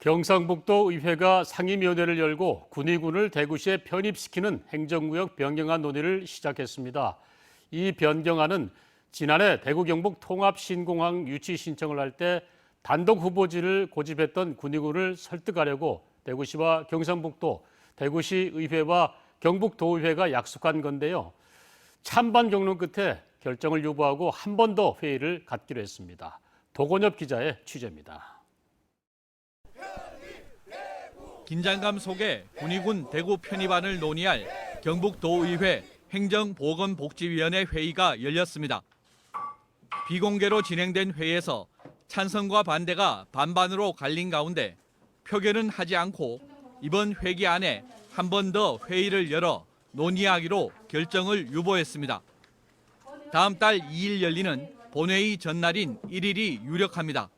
경상북도 의회가 상임위원회를 열고 군의군을 대구시에 편입시키는 행정구역 변경안 논의를 시작했습니다. 이 변경안은 지난해 대구 경북 통합신공항 유치 신청을 할 때 단독 후보지를 고집했던 군의군을 설득하려고 대구시와 경상북도, 대구시 의회와 경북도의회가 약속한 건데요. 찬반 경론 끝에 결정을 유보하고 한 번 더 회의를 갖기로 했습니다. 도건엽 기자의 취재입니다. 긴장감 속에 군의군 대구 편입안을 논의할 경북도의회 행정보건복지위원회 회의가 열렸습니다. 비공개로 진행된 회의에서 찬성과 반대가 반반으로 갈린 가운데 표결은 하지 않고 이번 회기 안에 한 번 더 회의를 열어 논의하기로 결정을 유보했습니다. 다음 달 2일 열리는 본회의 전날인 1일이 유력합니다.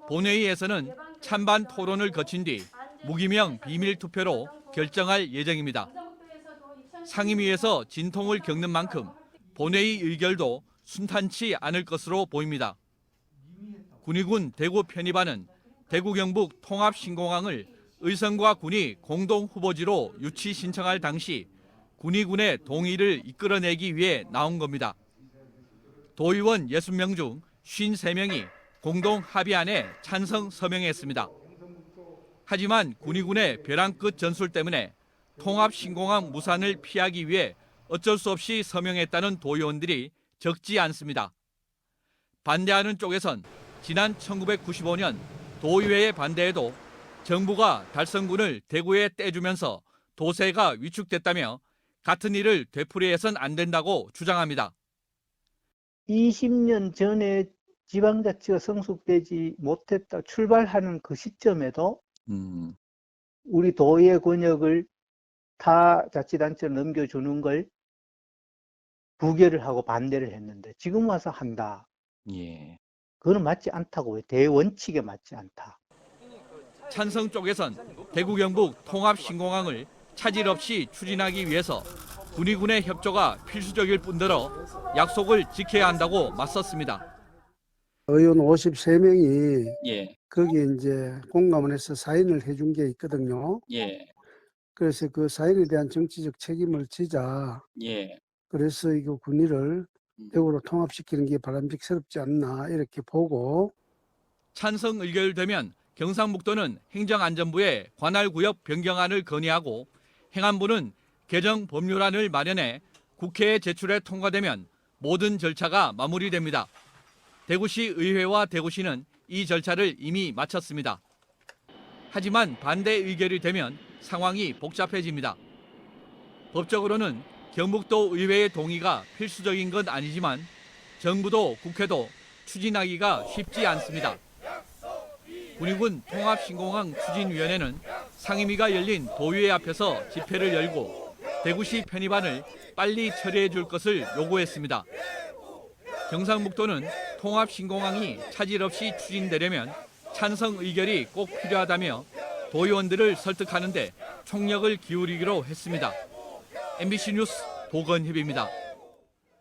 본회의에서는 찬반 토론을 거친 뒤 무기명 비밀투표로 결정할 예정입니다. 상임위에서 진통을 겪는 만큼 본회의 의결도 순탄치 않을 것으로 보입니다. 군의군 대구 편입안은 대구 경북 통합신공항을 의성과 군이 공동 후보지로 유치 신청할 당시 군의군의 동의를 이끌어내기 위해 나온 겁니다. 도의원 60명 중 53명이 공동 합의안에 찬성 서명했습니다. 하지만 군의군의 벼랑 끝 전술 때문에 통합신공항 무산을 피하기 위해 어쩔 수 없이 서명했다는 도의원들이 적지 않습니다. 반대하는 쪽에선 지난 1995년 도의회의 반대에도 정부가 달성군을 대구에 떼주면서 도세가 위축됐다며 같은 일을 되풀이해선 안 된다고 주장합니다. 20년 전에 지방자치가 성숙되지 못했다 출발하는 그 시점에도 우리 도의 권역을 타 자치단체로 넘겨주는 걸 부결을 하고 반대를 했는데 지금 와서 한다. 예. 그건 맞지 않다고 해. 대원칙에 맞지 않다. 찬성 쪽에선 대구 경북 통합신공항을 차질 없이 추진하기 위해서 군의군의 협조가 필수적일 뿐더러 약속을 지켜야 한다고 맞섰습니다. 의원 53명이 예. 거기 이제 공감을 해서 사인을 해준 게 있거든요. 예. 그래서 그 사인에 대한 정치적 책임을 지자. 예. 그래서 이거 군의를 대구로 통합시키는 게 바람직스럽지 않나 이렇게 보고. 찬성 의결되면 경상북도는 행정안전부에 관할구역 변경안을 건의하고 행안부는 개정 법률안을 마련해 국회에 제출해 통과되면 모든 절차가 마무리됩니다. 대구시 의회와 대구시는 이 절차를 이미 마쳤습니다. 하지만 반대 의결이 되면 상황이 복잡해집니다. 법적으로는 경북도 의회의 동의가 필수적인 건 아니지만 정부도 국회도 추진하기가 쉽지 않습니다. 군의군 통합신공항 추진위원회는 상임위가 열린 도의회 앞에서 집회를 열고 대구시 편입안을 빨리 처리해 줄 것을 요구했습니다. 경상북도는 통합신공항이 차질 없이 추진되려면 찬성 의결이 꼭 필요하다며 도의원들을 설득하는 데 총력을 기울이기로 했습니다. MBC 뉴스 도건협입니다.